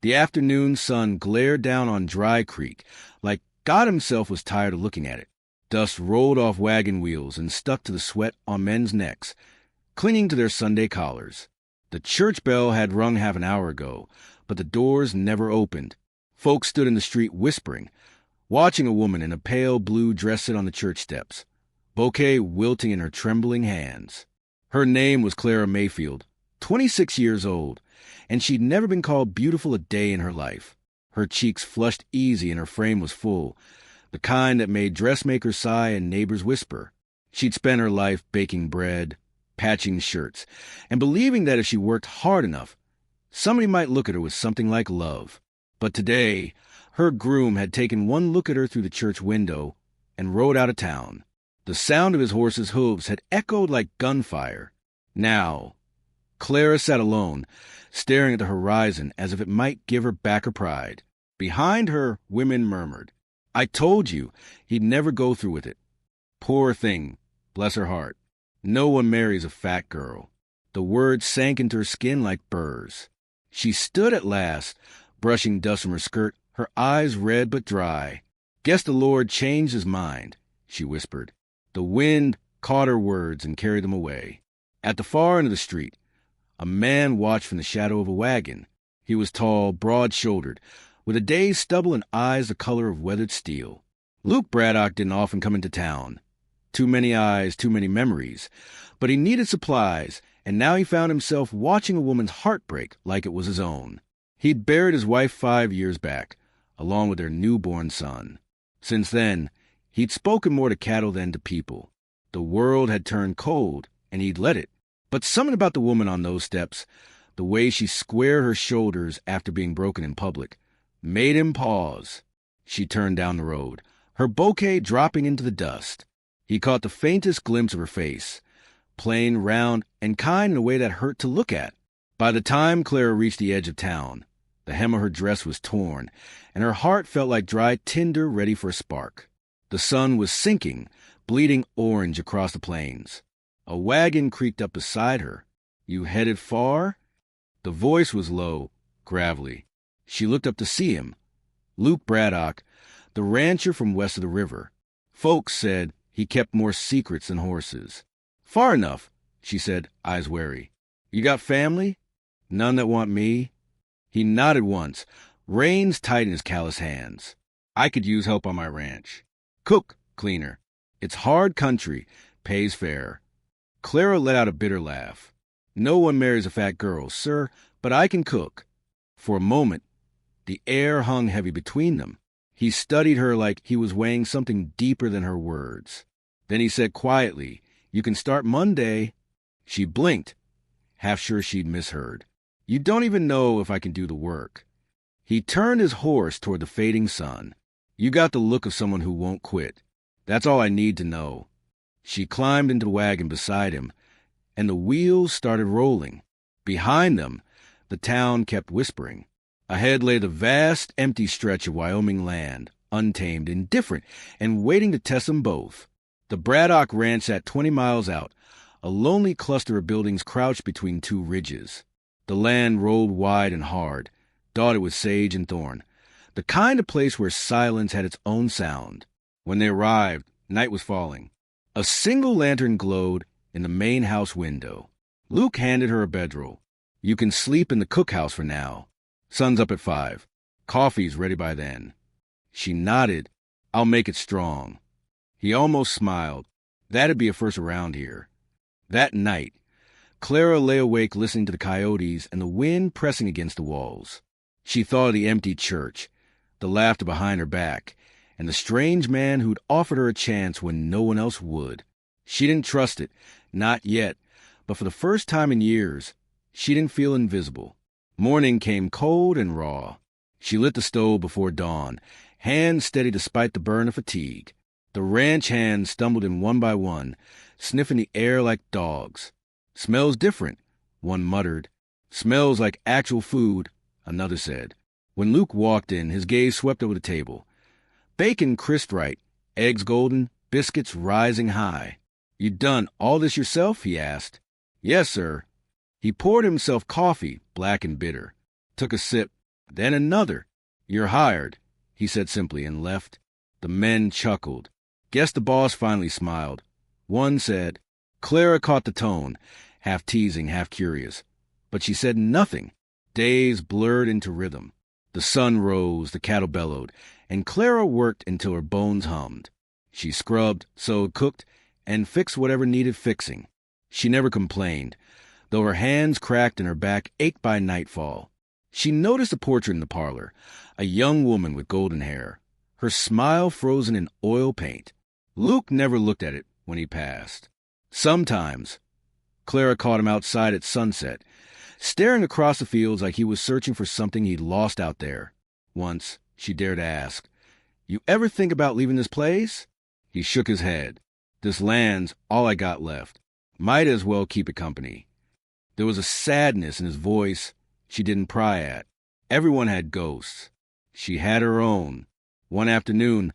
The afternoon sun glared down on Dry Creek like God himself was tired of looking at it. Dust rolled off wagon wheels and stuck to the sweat on men's necks, clinging to their Sunday collars. The church bell had rung half an hour ago, but the doors never opened. Folks stood in the street whispering, watching a woman in a pale blue dress sit on the church steps, bouquet wilting in her trembling hands. Her name was Clara Mayfield, 26 years old, and she'd never been called beautiful a day in her life. Her cheeks flushed easy and her frame was full, the kind that made dressmakers sigh and neighbors whisper. She'd spent her life baking bread, patching shirts, and believing that if she worked hard enough, somebody might look at her with something like love. But today, her groom had taken one look at her through the church window and rode out of town. The sound of his horse's hooves had echoed like gunfire. Now, Clara sat alone, staring at the horizon as if it might give her back her pride. Behind her, women murmured, "I told you, he'd never go through with it. Poor thing, bless her heart. No one marries a fat girl." The words sank into her skin like burrs. She stood at last, brushing dust from her skirt, her eyes red but dry. "Guess the Lord changed his mind," she whispered. The wind caught her words and carried them away. At the far end of the street, a man watched from the shadow of a wagon. He was tall, broad-shouldered, with a day's stubble and eyes the color of weathered steel. Luke Braddock didn't often come into town. Too many eyes, too many memories. But he needed supplies, and now he found himself watching a woman's heart break like it was his own. He'd buried his wife 5 years back, along with their newborn son. Since then, he'd spoken more to cattle than to people. The world had turned cold, and he'd let it. But something about the woman on those steps, the way she squared her shoulders after being broken in public, made him pause. She turned down the road, her bouquet dropping into the dust. He caught the faintest glimpse of her face, plain, round, and kind in a way that hurt to look at. By the time Clara reached the edge of town, the hem of her dress was torn, and her heart felt like dry tinder ready for a spark. The sun was sinking, bleeding orange across the plains. A wagon creaked up beside her. "You headed far?" The voice was low, gravelly. She looked up to see him. Luke Braddock, the rancher from west of the river. Folks said he kept more secrets than horses. "Far enough," she said, eyes wary. "You got family?" "None that want me." He nodded once, reins tight in his callous hands. "I could use help on my ranch. Cook, cleaner. It's hard country, pays fair." Clara let out a bitter laugh. "No one marries a fat girl, sir, but I can cook." For a moment, the air hung heavy between them. He studied her like he was weighing something deeper than her words. Then he said quietly, "You can start Monday." She blinked, half sure she'd misheard. "You don't even know if I can do the work." He turned his horse toward the fading sun. "You got the look of someone who won't quit. That's all I need to know." She climbed into the wagon beside him, and the wheels started rolling. Behind them, the town kept whispering. Ahead lay the vast, empty stretch of Wyoming land, untamed, indifferent, and waiting to test them both. The Braddock Ranch sat 20 miles out, a lonely cluster of buildings crouched between two ridges. The land rolled wide and hard, dotted with sage and thorn, the kind of place where silence had its own sound. When they arrived, night was falling. A single lantern glowed in the main house window. Luke handed her a bedroll. "You can sleep in the cookhouse for now. Sun's up at 5. Coffee's ready by then." She nodded. "I'll make it strong." He almost smiled. That'd be a first around here. That night, Clara lay awake listening to the coyotes and the wind pressing against the walls. She thought of the empty church, the laughter behind her back, and the strange man who'd offered her a chance when no one else would. She didn't trust it, not yet, but for the first time in years, she didn't feel invisible. Morning came cold and raw. She lit the stove before dawn, hands steady despite the burn of fatigue. The ranch hands stumbled in one by one, sniffing the air like dogs. "Smells different," one muttered. "Smells like actual food," another said. When Luke walked in, his gaze swept over the table. Bacon crisped right, eggs golden, biscuits rising high. "You done all this yourself?" he asked. "Yes, sir." He poured himself coffee, black and bitter, took a sip. Then another. "You're hired," he said simply and left. The men chuckled. Guess the boss finally smiled. One said, Clara caught the tone, half teasing, half curious. But she said nothing. Days blurred into rhythm. The sun rose, the cattle bellowed, and Clara worked until her bones hummed. She scrubbed, sewed, cooked, and fixed whatever needed fixing. She never complained, though her hands cracked and her back ached by nightfall. She noticed a portrait in the parlor, a young woman with golden hair, her smile frozen in oil paint. Luke never looked at it when he passed. Sometimes, Clara caught him outside at sunset, staring across the fields like he was searching for something he'd lost out there. Once, she dared ask, "You ever think about leaving this place?" He shook his head. "This land's all I got left. Might as well keep it company." There was a sadness in his voice she didn't pry at. Everyone had ghosts. She had her own. One afternoon,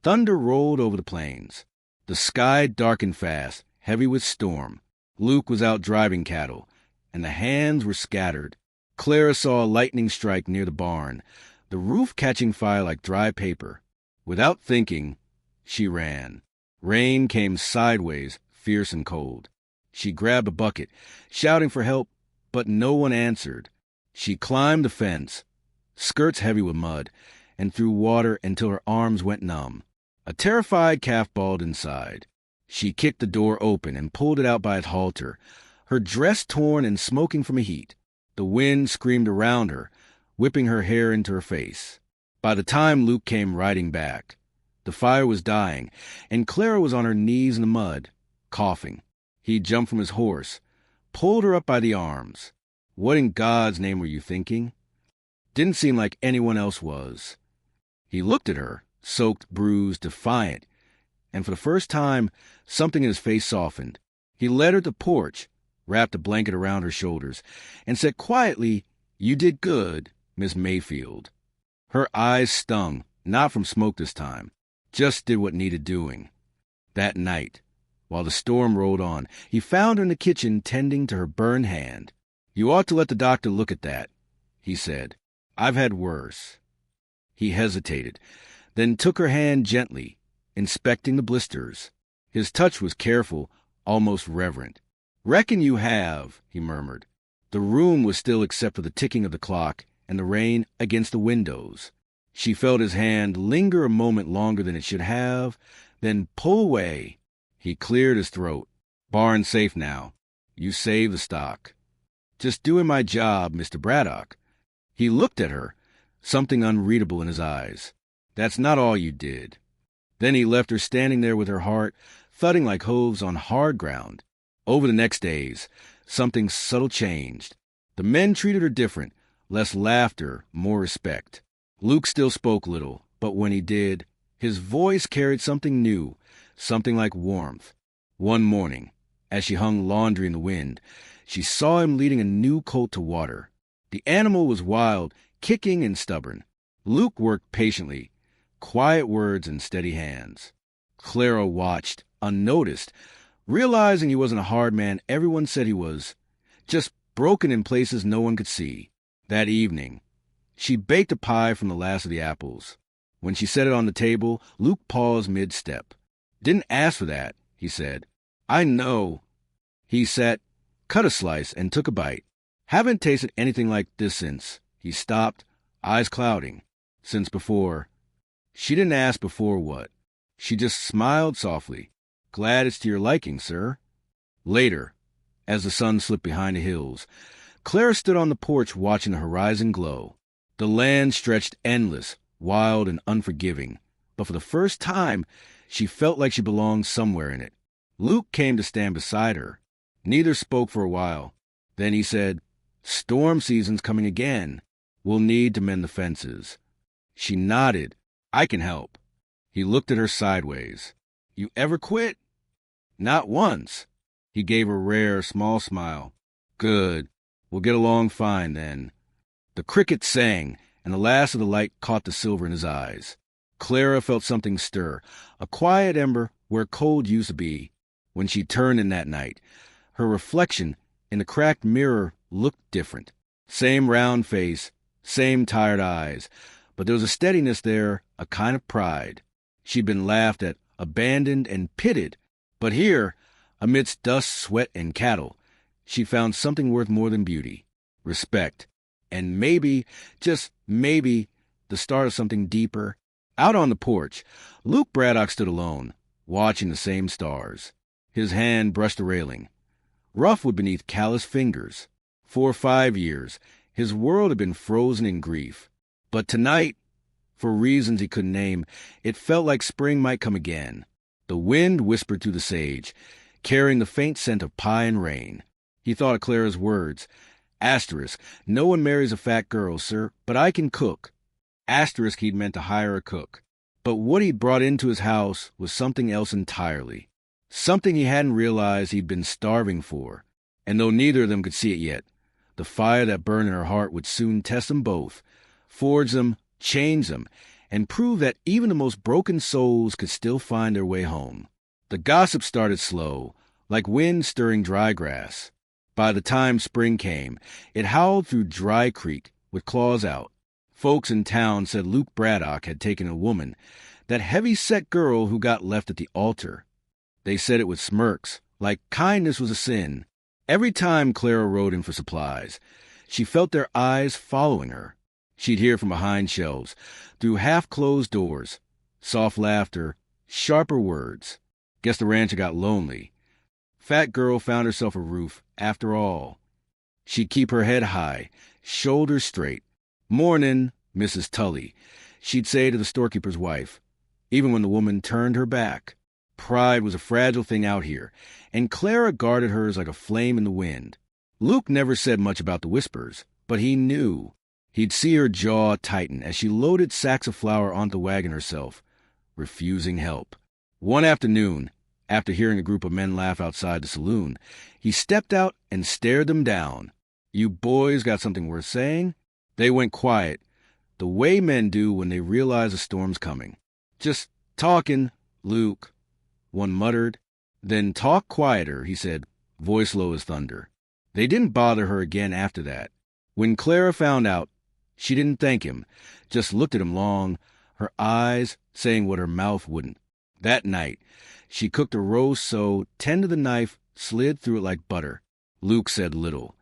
thunder rolled over the plains. The sky darkened fast, heavy with storm. Luke was out driving cattle, and the hands were scattered. Clara saw a lightning strike near the barn, the roof catching fire like dry paper. Without thinking, she ran. Rain came sideways, fierce and cold. She grabbed a bucket, shouting for help, but no one answered. She climbed the fence, skirts heavy with mud, and threw water until her arms went numb. A terrified calf bawled inside. She kicked the door open and pulled it out by its halter, her dress torn and smoking from a heat. The wind screamed around her, whipping her hair into her face. By the time Luke came riding back, the fire was dying, and Clara was on her knees in the mud, coughing. He jumped from his horse, pulled her up by the arms. "What in God's name were you thinking?" Didn't seem like anyone else was. He looked at her, soaked, bruised, defiant, and for the first time, something in his face softened. He led her to the porch, wrapped a blanket around her shoulders, and said quietly, "You did good, Miss Mayfield." Her eyes stung, not from smoke this time, just did what needed doing. That night, while the storm rolled on, he found her in the kitchen tending to her burned hand. "You ought to let the doctor look at that," he said. "I've had worse." He hesitated, then took her hand gently, inspecting the blisters. His touch was careful, almost reverent. "Reckon you have," he murmured. The room was still except for the ticking of the clock and the rain against the windows. She felt his hand linger a moment longer than it should have, then pull away. He cleared his throat. "Barn safe now. You saved the stock." "Just doing my job, Mr. Braddock." He looked at her, something unreadable in his eyes. "That's not all you did." Then he left her standing there with her heart thudding like hooves on hard ground. Over the next days, something subtle changed. The men treated her different, less laughter, more respect. Luke still spoke little, but when he did, his voice carried something new, something like warmth. One morning, as she hung laundry in the wind, she saw him leading a new colt to water. The animal was wild, kicking and stubborn. Luke worked patiently, quiet words and steady hands. Clara watched, unnoticed, realizing he wasn't a hard man everyone said he was, just broken in places no one could see. That evening, she baked a pie from the last of the apples. When she set it on the table, Luke paused mid-step. "Didn't ask for that," he said. "I know." He sat, cut a slice, and took a bite. "Haven't tasted anything like this since." He stopped, eyes clouding. "Since before." She didn't ask before what. She just smiled softly. "Glad it's to your liking, sir." Later, as the sun slipped behind the hills, Clara stood on the porch watching the horizon glow. The land stretched endless, wild and unforgiving, but for the first time, she felt like she belonged somewhere in it. Luke came to stand beside her. Neither spoke for a while. Then he said, "Storm season's coming again. We'll need to mend the fences." She nodded. "I can help." He looked at her sideways. "You ever quit?" "Not once." He gave a rare, small smile. "Good. We'll get along fine, then." The crickets sang, and the last of the light caught the silver in his eyes. Clara felt something stir, a quiet ember where cold used to be. When she turned in that night, her reflection in the cracked mirror looked different. Same round face, Same tired eyes, but there was a steadiness there, a kind of pride. She'd been laughed at, abandoned, and pitted, but here, amidst dust, sweat, and cattle, she found something worth more than beauty, respect, and maybe, just maybe, the start of something deeper. Out on the porch, Luke Braddock stood alone, watching the same stars. His hand brushed the railing. Rough wood beneath callous fingers. For 5 years, his world had been frozen in grief. But tonight, for reasons he couldn't name, it felt like spring might come again. The wind whispered through the sage, carrying the faint scent of pie and rain. He thought of Clara's words. Asterisk, no one marries a fat girl, sir, but I can cook. Asterisk, he'd meant to hire a cook. But what he'd brought into his house was something else entirely. Something he hadn't realized he'd been starving for. And though neither of them could see it yet, the fire that burned in her heart would soon test them both, forge them, change them, and prove that even the most broken souls could still find their way home. The gossip started slow, like wind stirring dry grass. By the time spring came, it howled through Dry Creek with claws out. Folks in town said Luke Braddock had taken a woman, that heavy-set girl who got left at the altar. They said it with smirks, like kindness was a sin. Every time Clara rode in for supplies, she felt their eyes following her. She'd hear from behind shelves, through half-closed doors, soft laughter, sharper words. Guess the rancher got lonely. Fat girl found herself a roof, after all. She'd keep her head high, shoulders straight. "Mornin', Mrs. Tully," she'd say to the storekeeper's wife, even when the woman turned her back. Pride was a fragile thing out here, and Clara guarded hers like a flame in the wind. Luke never said much about the whispers, but he knew. He'd see her jaw tighten as she loaded sacks of flour onto the wagon herself, refusing help. One afternoon, after hearing a group of men laugh outside the saloon, he stepped out and stared them down. "You boys got something worth saying?" They went quiet, the way men do when they realize a storm's coming. "Just talking, Luke," one muttered. "Then talk quieter," he said, voice low as thunder. They didn't bother her again after that. When Clara found out, she didn't thank him, just looked at him long, her eyes saying what her mouth wouldn't. That night, she cooked a roast so, tend to the knife, slid through it like butter. Luke said little,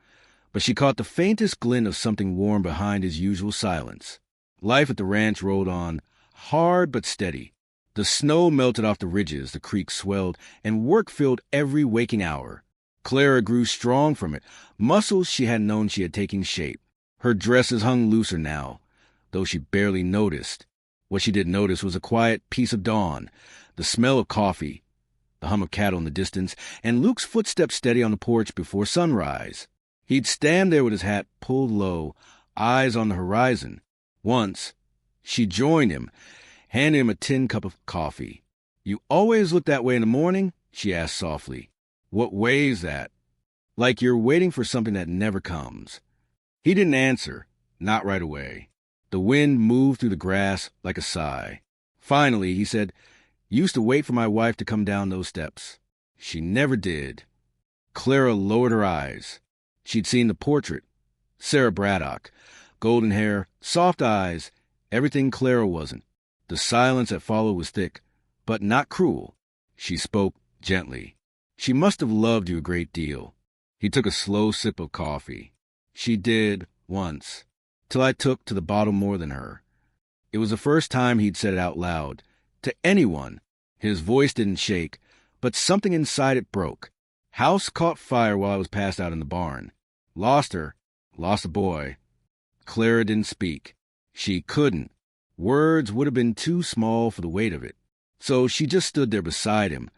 but she caught the faintest glint of something warm behind his usual silence. Life at the ranch rolled on, hard but steady. The snow melted off the ridges, the creek swelled, and work filled every waking hour. Clara grew strong from it, muscles she hadn't known she had taken shape. Her dresses hung looser now, though she barely noticed. What she did notice was a quiet peace of dawn, the smell of coffee, the hum of cattle in the distance, and Luke's footsteps steady on the porch before sunrise. He'd stand there with his hat pulled low, eyes on the horizon. Once, she joined him, handed him a tin cup of coffee. "You always look that way in the morning?" she asked softly. "What way's that?" "Like you're waiting for something that never comes." He didn't answer, not right away. The wind moved through the grass like a sigh. Finally, he said, "Used to wait for my wife to come down those steps. She never did." Clara lowered her eyes. She'd seen the portrait. Sarah Braddock. Golden hair, soft eyes, everything Clara wasn't. The silence that followed was thick, but not cruel. She spoke gently. "She must have loved you a great deal." He took a slow sip of coffee. "She did, once, till I took to the bottle more than her." It was the first time he'd said it out loud, to anyone. His voice didn't shake, but something inside it broke. "House caught fire while I was passed out in the barn. Lost her, lost a boy." Clara didn't speak. She couldn't. Words would have been too small for the weight of it. So she just stood there beside him,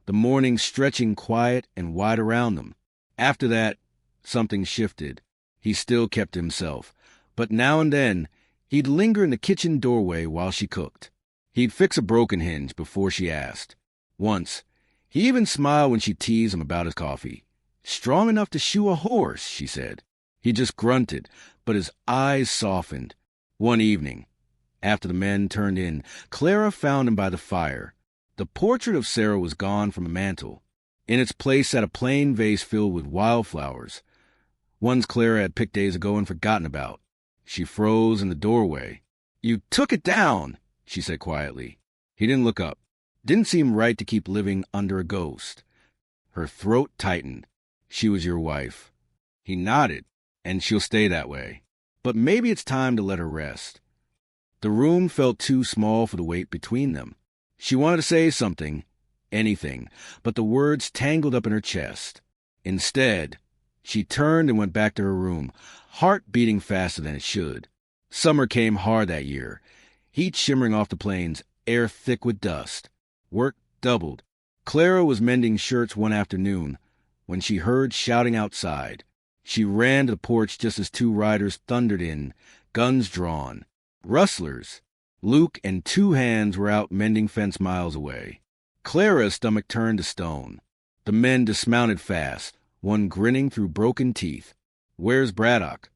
the morning stretching quiet and wide around them. After that, something shifted. He still kept himself, but now and then, he'd linger in the kitchen doorway while she cooked. He'd fix a broken hinge before she asked. Once, he even smiled when she teased him about his coffee. "Strong enough to shoe a horse," she said. He just grunted, but his eyes softened. One evening, after the men turned in, Clara found him by the fire. The portrait of Sarah was gone from a mantel. In its place sat a plain vase filled with wildflowers, ones Clara had picked days ago and forgotten about. She froze in the doorway. "You took it down," she said quietly. He didn't look up. Didn't seem right to keep living under a ghost. Her throat tightened. "She was your wife." He nodded. "And she'll stay that way. But maybe it's time to let her rest." The room felt too small for the weight between them. She wanted to say something, anything, but the words tangled up in her chest. Instead, she turned and went back to her room, heart beating faster than it should. Summer came hard that year, heat shimmering off the plains, air thick with dust. Work doubled. Clara was mending shirts one afternoon when she heard shouting outside. She ran to the porch just as two riders thundered in, guns drawn. Rustlers. Luke and two hands were out mending fence miles away. Clara's stomach turned to stone. The men dismounted fast, one grinning through broken teeth. "Where's Braddock?"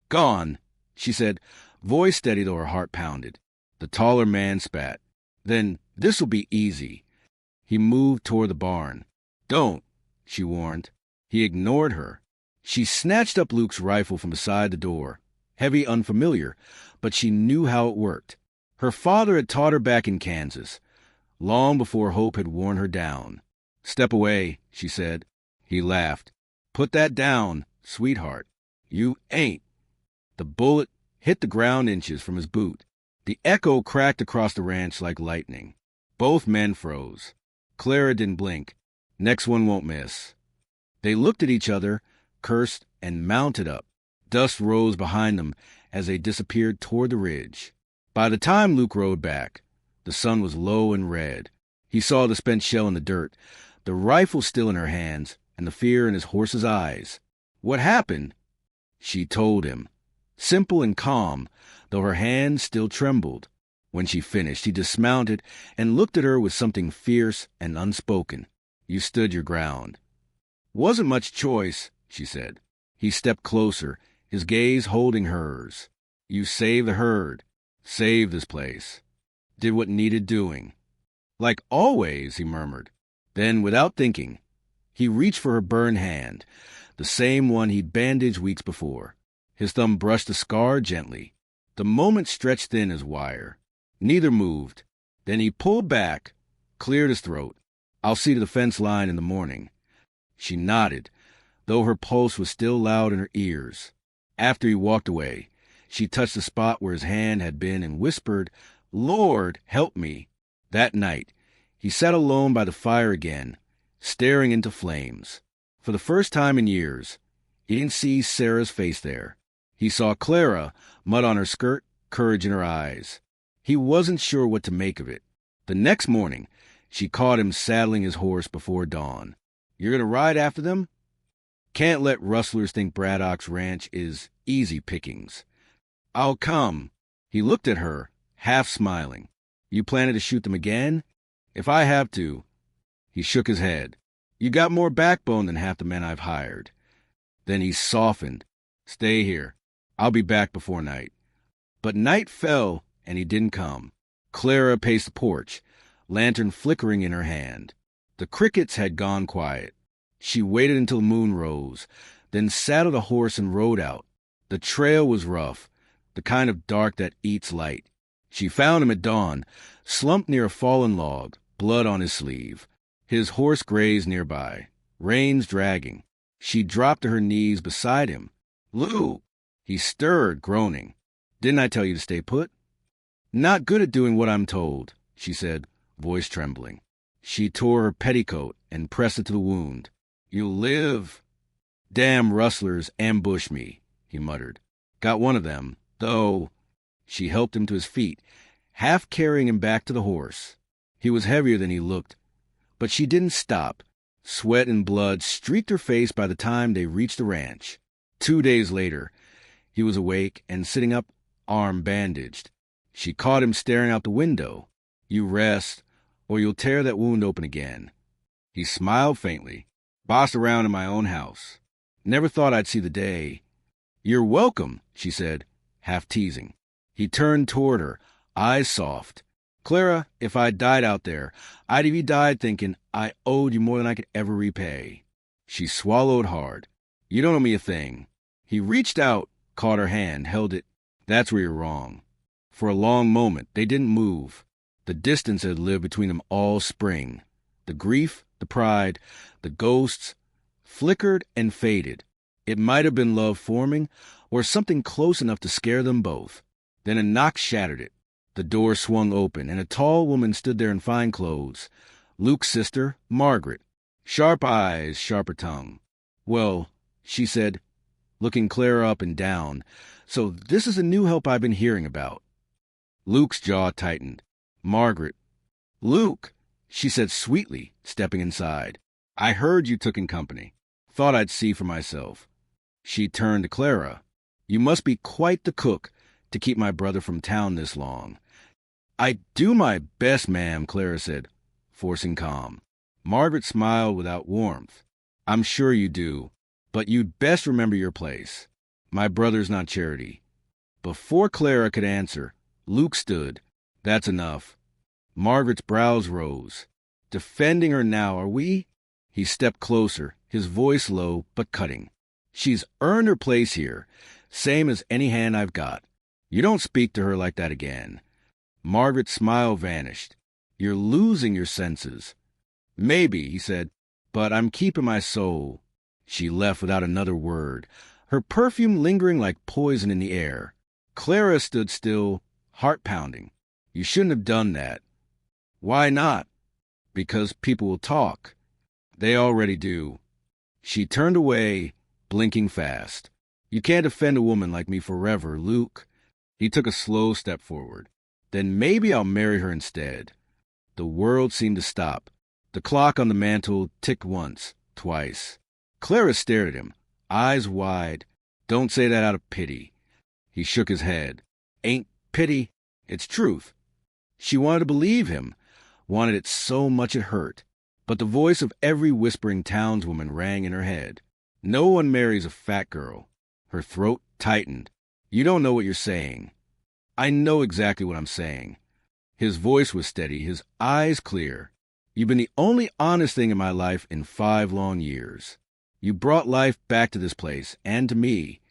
"Gone," she said, voice steady though her heart pounded. The taller man spat. "Then this'll be easy." He moved toward the barn. "Don't," she warned. He ignored her. She snatched up Luke's rifle from beside the door. Heavy, unfamiliar, but she knew how it worked. Her father had taught her back in Kansas, long before hope had worn her down. "Step away," she said. He laughed. "Put that down, sweetheart." "You ain't." The bullet hit the ground inches from his boot. The echo cracked across the ranch like lightning. Both men froze. Clara didn't blink. "Next one won't miss." They looked at each other, cursed, and mounted up. Dust rose behind them as they disappeared toward the ridge. By the time Luke rode back, the sun was low and red. He saw the spent shell in the dirt, the rifle still in her hands, and the fear in his horse's eyes. "What happened?" She told him. Simple and calm, though her hands still trembled. When she finished, he dismounted and looked at her with something fierce and unspoken. "You stood your ground." "Wasn't much choice," she said. He stepped closer, his gaze holding hers. "You saved the herd, saved this place, did what needed doing." "Like always," he murmured. Then, without thinking, he reached for her burned hand, the same one he'd bandaged weeks before. His thumb brushed the scar gently. The moment stretched thin as wire. Neither moved. Then he pulled back, cleared his throat. "I'll see to the fence line in the morning." She nodded, though her pulse was still loud in her ears. After he walked away, she touched the spot where his hand had been and whispered, "Lord, help me." That night, he sat alone by the fire again, staring into flames. For the first time in years, he didn't see Sarah's face there. He saw Clara, mud on her skirt, courage in her eyes. He wasn't sure what to make of it. The next morning, she caught him saddling his horse before dawn. "You're going to ride after them?" "Can't let rustlers think Braddock's ranch is easy pickings." "I'll come." He looked at her, half smiling. "You planning to shoot them again?" "If I have to." He shook his head. "You got more backbone than half the men I've hired." Then he softened. "Stay here. I'll be back before night." But night fell, and he didn't come. Clara paced the porch, lantern flickering in her hand. The crickets had gone quiet. She waited until the moon rose, then saddled a horse and rode out. The trail was rough, the kind of dark that eats light. She found him at dawn, slumped near a fallen log, blood on his sleeve. His horse grazed nearby, reins dragging. She dropped to her knees beside him. "Lou!" He stirred, groaning. "Didn't I tell you to stay put?" "Not good at doing what I'm told," she said, voice trembling. She tore her petticoat and pressed it to the wound. "You'll live." "Damn rustlers ambushed me," he muttered. "Got one of them, though." She helped him to his feet, half carrying him back to the horse. He was heavier than he looked, but she didn't stop. Sweat and blood streaked her face by the time they reached the ranch. 2 days later, he was awake and sitting up, arm bandaged. She caught him staring out the window. "You rest, or you'll tear that wound open again." He smiled faintly. "Boss around in my own house. Never thought I'd see the day." "You're welcome," she said, half teasing. He turned toward her, eyes soft. "Clara, if I died out there, I'd have you died thinking I owed you more than I could ever repay." She swallowed hard. "You don't owe me a thing." He reached out, caught her hand, held it. That's where you're wrong. For a long moment, they didn't move. The distance had lived between them all spring. The grief, the pride, the ghosts, flickered and faded. It might have been love forming, or something close enough to scare them both. Then a knock shattered it. The door swung open, and a tall woman stood there in fine clothes. Luke's sister, Margaret. Sharp eyes, sharper tongue. "Well," she said, looking Clara up and down, "so this is the new help I've been hearing about." Luke's jaw tightened. Margaret. "Luke," she said sweetly, stepping inside. "I heard you took in company. Thought I'd see for myself." She turned to Clara. "You must be quite the cook to keep my brother from town this long." "I do my best, ma'am," Clara said, forcing calm. Margaret smiled without warmth. "I'm sure you do, but you'd best remember your place. My brother's not charity." Before Clara could answer, Luke stood. "That's enough." Margaret's brows rose. "Defending her now, are we?" He stepped closer, his voice low but cutting. "She's earned her place here, same as any hand I've got. You don't speak to her like that again." Margaret's smile vanished. "You're losing your senses." "Maybe," he said, "but I'm keeping my soul." She left without another word, her perfume lingering like poison in the air. Clara stood still, heart pounding. "You shouldn't have done that." "Why not?" "Because people will talk." "They already do." She turned away, blinking fast. "You can't defend a woman like me forever, Luke." He took a slow step forward. "Then maybe I'll marry her instead." The world seemed to stop. The clock on the mantel ticked once, twice. Clara stared at him, eyes wide. "Don't say that out of pity." He shook his head. "Ain't pity, it's truth." She wanted to believe him, wanted it so much it hurt. But the voice of every whispering townswoman rang in her head. "No one marries a fat girl." Her throat tightened. "You don't know what you're saying." "I know exactly what I'm saying." His voice was steady, his eyes clear. "You've been the only honest thing in my life in 5 long years. You brought life back to this place, and to me."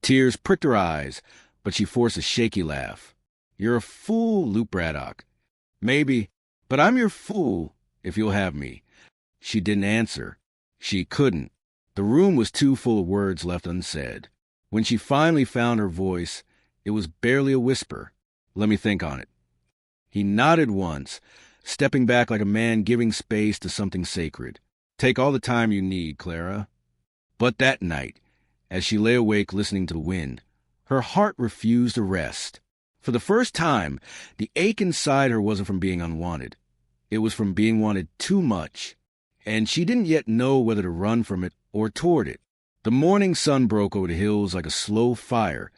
Tears pricked her eyes, but she forced a shaky laugh. "You're a fool, Luke Braddock." "Maybe, but I'm your fool, if you'll have me." She didn't answer. She couldn't. The room was too full of words left unsaid. When she finally found her voice, it was barely a whisper. "Let me think on it." He nodded once, stepping back like a man giving space to something sacred. "Take all the time you need, Clara." But that night, as she lay awake listening to the wind, her heart refused to rest. For the first time, the ache inside her wasn't from being unwanted. It was from being wanted too much. And she didn't yet know whether to run from it or toward it. The morning sun broke over the hills like a slow fire,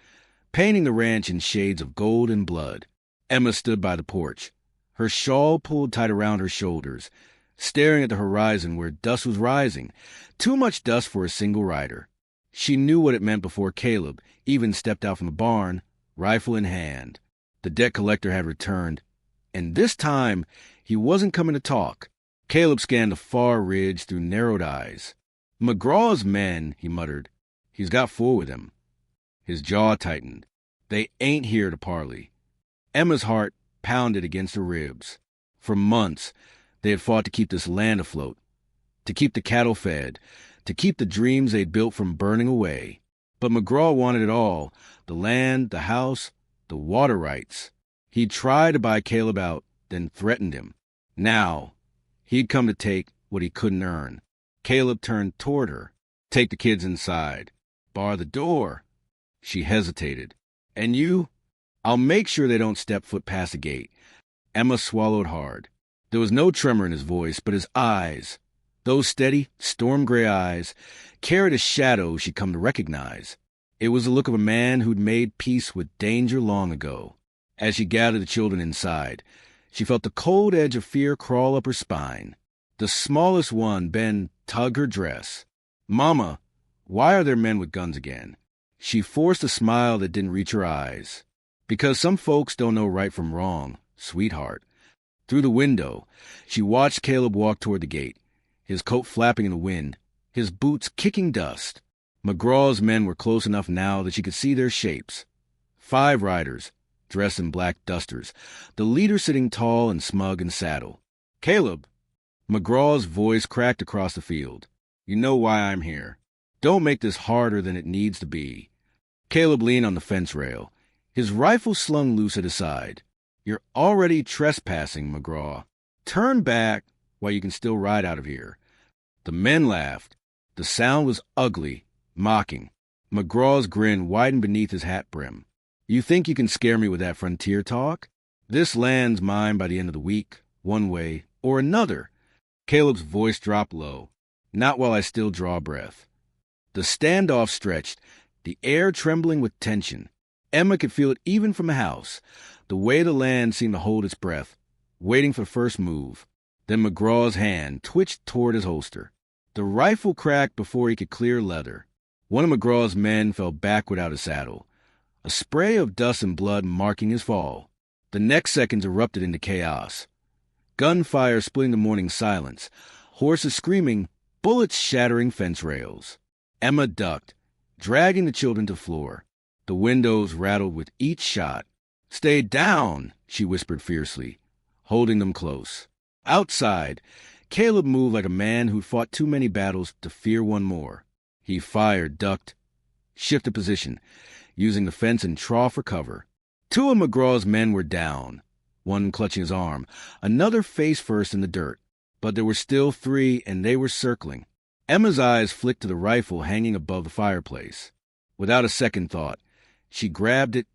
painting the ranch in shades of gold and blood. Emma stood by the porch, her shawl pulled tight around her shoulders, staring at the horizon where dust was rising, too much dust for a single rider. She knew what it meant before Caleb even stepped out from the barn, rifle in hand. The debt collector had returned, and this time he wasn't coming to talk. Caleb scanned the far ridge through narrowed eyes. "McGraw's men," he muttered. "He's got 4 with him." His jaw tightened. "They ain't here to parley." Emma's heart pounded against her ribs. For months, they had fought to keep this land afloat, to keep the cattle fed, to keep the dreams they'd built from burning away. But McGraw wanted it all, the land, the house, the water rights. He'd tried to buy Caleb out, then threatened him. Now, he'd come to take what he couldn't earn. Caleb turned toward her. "Take the kids inside." "Bar the door." She hesitated. "And you?" "I'll make sure they don't step foot past the gate." Emma swallowed hard. There was no tremor in his voice, but his eyes, those steady, storm-gray eyes, carried a shadow she'd come to recognize. It was the look of a man who'd made peace with danger long ago. As she gathered the children inside, she felt the cold edge of fear crawl up her spine. The smallest one, Ben, tugged her dress. "Mama, why are there men with guns again?" She forced a smile that didn't reach her eyes. "Because some folks don't know right from wrong, sweetheart." Through the window, she watched Caleb walk toward the gate, his coat flapping in the wind, his boots kicking dust. McGraw's men were close enough now that she could see their shapes. 5 riders, dressed in black dusters, the leader sitting tall and smug in saddle. "Caleb!" McGraw's voice cracked across the field. "You know why I'm here. Don't make this harder than it needs to be." Caleb leaned on the fence rail, his rifle slung loose at his side. "You're already trespassing, McGraw. Turn back while you can still ride out of here." The men laughed. The sound was ugly, mocking. McGraw's grin widened beneath his hat brim. "You think you can scare me with that frontier talk? This land's mine by the end of the week, one way or another." Caleb's voice dropped low. "Not while I still draw breath." The standoff stretched, the air trembling with tension. Emma could feel it even from the house. The way the land seemed to hold its breath, waiting for the first move. Then McGraw's hand twitched toward his holster. The rifle cracked before he could clear leather. One of McGraw's men fell backward out of saddle, a spray of dust and blood marking his fall. The next seconds erupted into chaos. Gunfire splitting the morning silence, horses screaming, bullets shattering fence rails. Emma ducked, dragging the children to the floor. The windows rattled with each shot. "Stay down," she whispered fiercely, holding them close. Outside, Caleb moved like a man who'd fought too many battles to fear one more. He fired, ducked, shifted position, using the fence and trough for cover. 2 of McGraw's men were down, one clutching his arm, another face first in the dirt. But there were still 3, and they were circling. Emma's eyes flicked to the rifle hanging above the fireplace. Without a second thought, she grabbed it,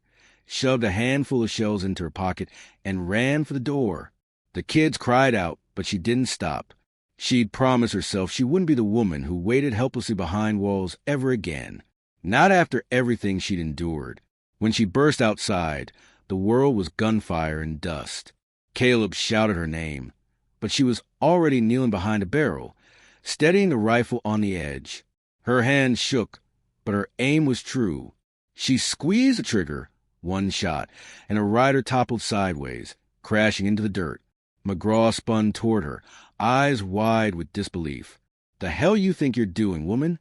shoved a handful of shells into her pocket, and ran for the door. The kids cried out, but she didn't stop. She'd promised herself she wouldn't be the woman who waited helplessly behind walls ever again. Not after everything she'd endured. When she burst outside, the world was gunfire and dust. Caleb shouted her name, but she was already kneeling behind a barrel, steadying the rifle on the edge. Her hand shook, but her aim was true. She squeezed the trigger, one shot, and a rider toppled sideways, crashing into the dirt. McGraw spun toward her, eyes wide with disbelief. "The hell you think you're doing, woman?"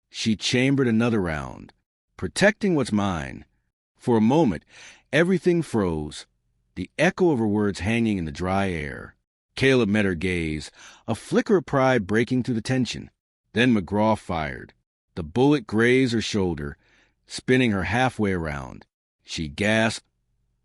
She chambered another round, protecting what's mine. For a moment, everything froze, the echo of her words hanging in the dry air. Caleb met her gaze, a flicker of pride breaking through the tension. Then McGraw fired. The bullet grazed her shoulder, spinning her halfway around. She gasped,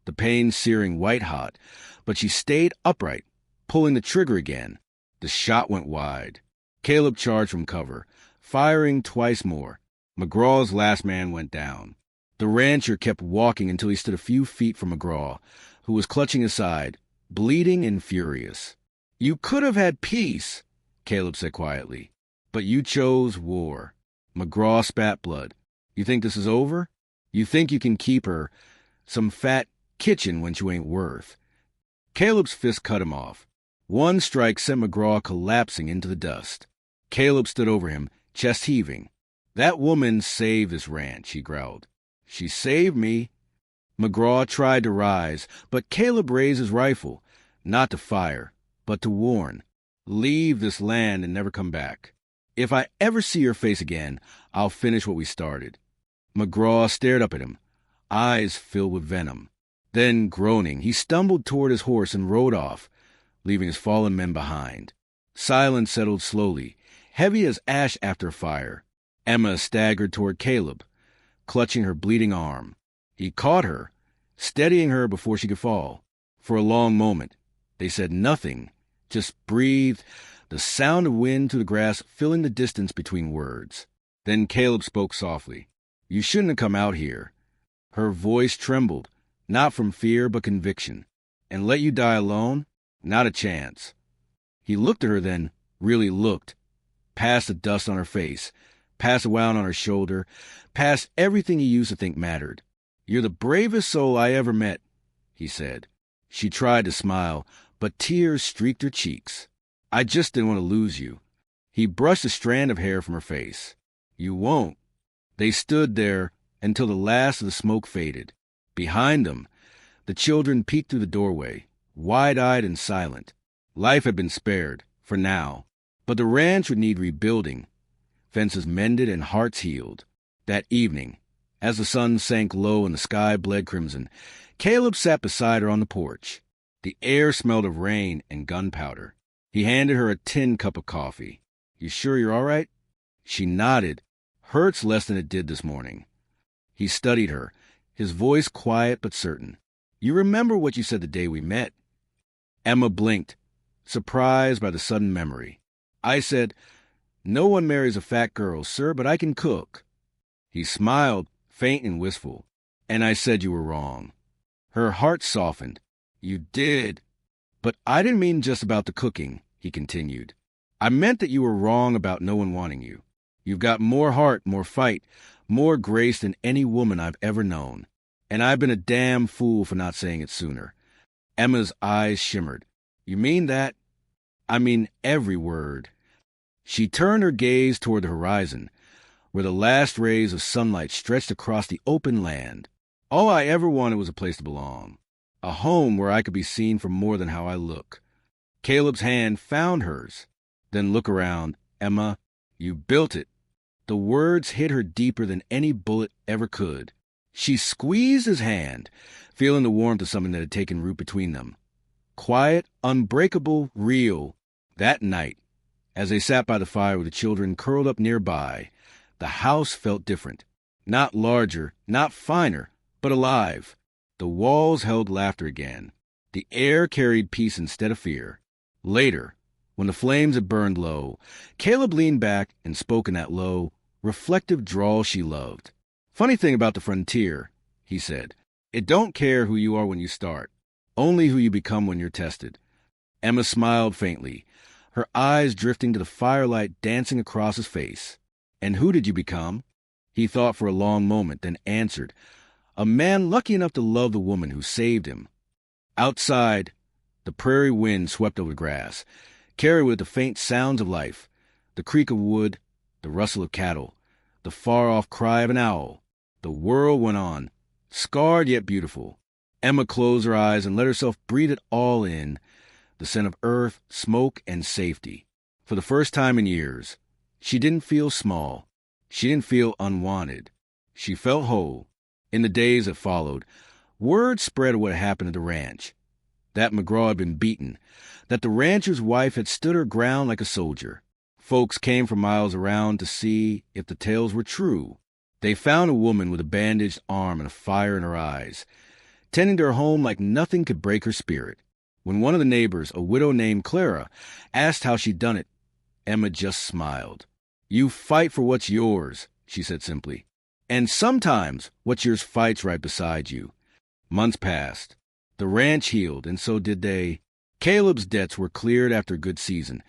the pain searing white-hot, but she stayed upright, pulling the trigger again. The shot went wide. Caleb charged from cover, firing twice more. McGraw's last man went down. The rancher kept walking until he stood a few feet from McGraw, who was clutching his side, bleeding and furious. "You could have had peace," Caleb said quietly, "but you chose war." McGraw spat blood. "You think this is over? You think you can keep her some fat kitchen when you ain't worth?" Caleb's fist cut him off. One strike sent McGraw collapsing into the dust. Caleb stood over him, chest heaving. "That woman saved this ranch," he growled. "She saved me." McGraw tried to rise, but Caleb raised his rifle, not to fire, but to warn. "Leave this land and never come back. If I ever see your face again, I'll finish what we started." McGraw stared up at him, eyes filled with venom. Then, groaning, he stumbled toward his horse and rode off, leaving his fallen men behind. Silence settled slowly, heavy as ash after a fire. Emma staggered toward Caleb, clutching her bleeding arm. He caught her, steadying her before she could fall. For a long moment, they said nothing, just breathed, the sound of wind through the grass filling the distance between words. Then Caleb spoke softly. "You shouldn't have come out here." Her voice trembled, not from fear but conviction. "And let you die alone? Not a chance." He looked at her then, really looked, past the dust on her face, past the wound on her shoulder, past everything he used to think mattered. "You're the bravest soul I ever met," he said. She tried to smile, but tears streaked her cheeks. "I just didn't want to lose you." He brushed a strand of hair from her face. "You won't." They stood there until the last of the smoke faded. Behind them, the children peeked through the doorway, wide-eyed and silent. Life had been spared, for now, but the ranch would need rebuilding, fences mended and hearts healed. That evening, As the sun sank low and the sky bled crimson, Caleb sat beside her on the porch. The air smelled of rain and gunpowder. He handed her a tin cup of coffee. "You sure you're all right?" She nodded. "Hurts less than it did this morning." He studied her, his voice quiet but certain. "You remember what you said the day we met?" Emma blinked, surprised by the sudden memory. "I said, 'No one marries a fat girl, sir, but I can cook.'" He smiled, faint and wistful. "And I said you were wrong." Her heart softened. "You did. But I didn't mean just about the cooking," he continued. "I meant that you were wrong about no one wanting you. You've got more heart, more fight, more grace than any woman I've ever known. And I've been a damn fool for not saying it sooner." Emma's eyes shimmered. "You mean that?" "I mean every word." She turned her gaze toward the horizon, where the last rays of sunlight stretched across the open land. "All I ever wanted was a place to belong. A home where I could be seen for more than how I look." Caleb's hand found hers. "Then look around. Emma, you built it." The words hit her deeper than any bullet ever could. She squeezed his hand, feeling the warmth of something that had taken root between them. Quiet, unbreakable, real. That night, as they sat by the fire with the children curled up nearby, the house felt different. Not larger, not finer, but alive. The walls held laughter again. The air carried peace instead of fear. Later, when the flames had burned low, Caleb leaned back and spoke in that low, reflective drawl she loved. "Funny thing about the frontier," he said. "It don't care who you are when you start, only who you become when you're tested." Emma smiled faintly, her eyes drifting to the firelight dancing across his face. "And who did you become?" He thought for a long moment, then answered, "A man lucky enough to love the woman who saved him." Outside, the prairie wind swept over the grass, carried with it the faint sounds of life, the creak of wood, the rustle of cattle, the far-off cry of an owl. The world went on, scarred yet beautiful. Emma closed her eyes and let herself breathe it all in, the scent of earth, smoke, and safety. For the first time in years, she didn't feel small. She didn't feel unwanted. She felt whole. In the days that followed, word spread of what had happened at the ranch. That McGraw had been beaten, that the rancher's wife had stood her ground like a soldier. Folks came from miles around to see if the tales were true. They found a woman with a bandaged arm and a fire in her eyes, tending to her home like nothing could break her spirit. When one of the neighbors, a widow named Clara, asked how she'd done it, Emma just smiled. "You fight for what's yours," she said simply. "And sometimes what's yours fights right beside you." Months passed. The ranch healed, and so did they. Caleb's debts were cleared after a good season,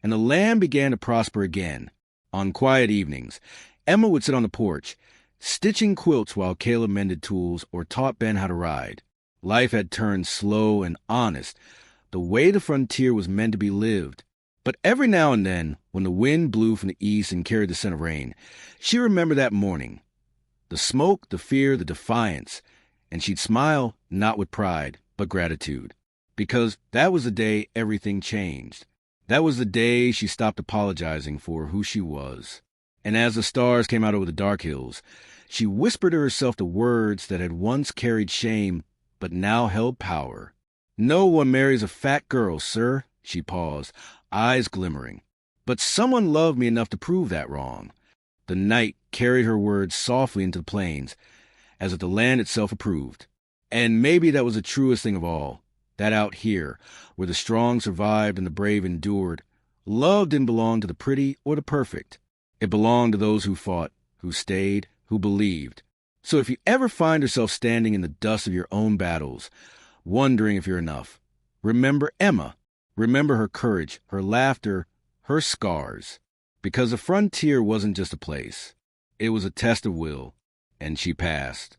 and the land began to prosper again. On quiet evenings, Emma would sit on the porch, stitching quilts while Caleb mended tools or taught Ben how to ride. Life had turned slow and honest, the way the frontier was meant to be lived. But every now and then, when the wind blew from the east and carried the scent of rain, she remembered that morning. The smoke, the fear, the defiance, and she'd smile not with pride, but gratitude. Because that was the day everything changed. That was the day she stopped apologizing for who she was. And as the stars came out over the dark hills, she whispered to herself the words that had once carried shame, but now held power. "No one marries a fat girl, sir," she paused, eyes glimmering. "But someone loved me enough to prove that wrong." The night carried her words softly into the plains, as if the land itself approved. And maybe that was the truest thing of all, that out here, where the strong survived and the brave endured, love didn't belong to the pretty or the perfect. It belonged to those who fought, who stayed, who believed. So if you ever find yourself standing in the dust of your own battles, wondering if you're enough, remember Emma. Remember her courage, her laughter, her scars. Because the frontier wasn't just a place. It was a test of will, and she passed.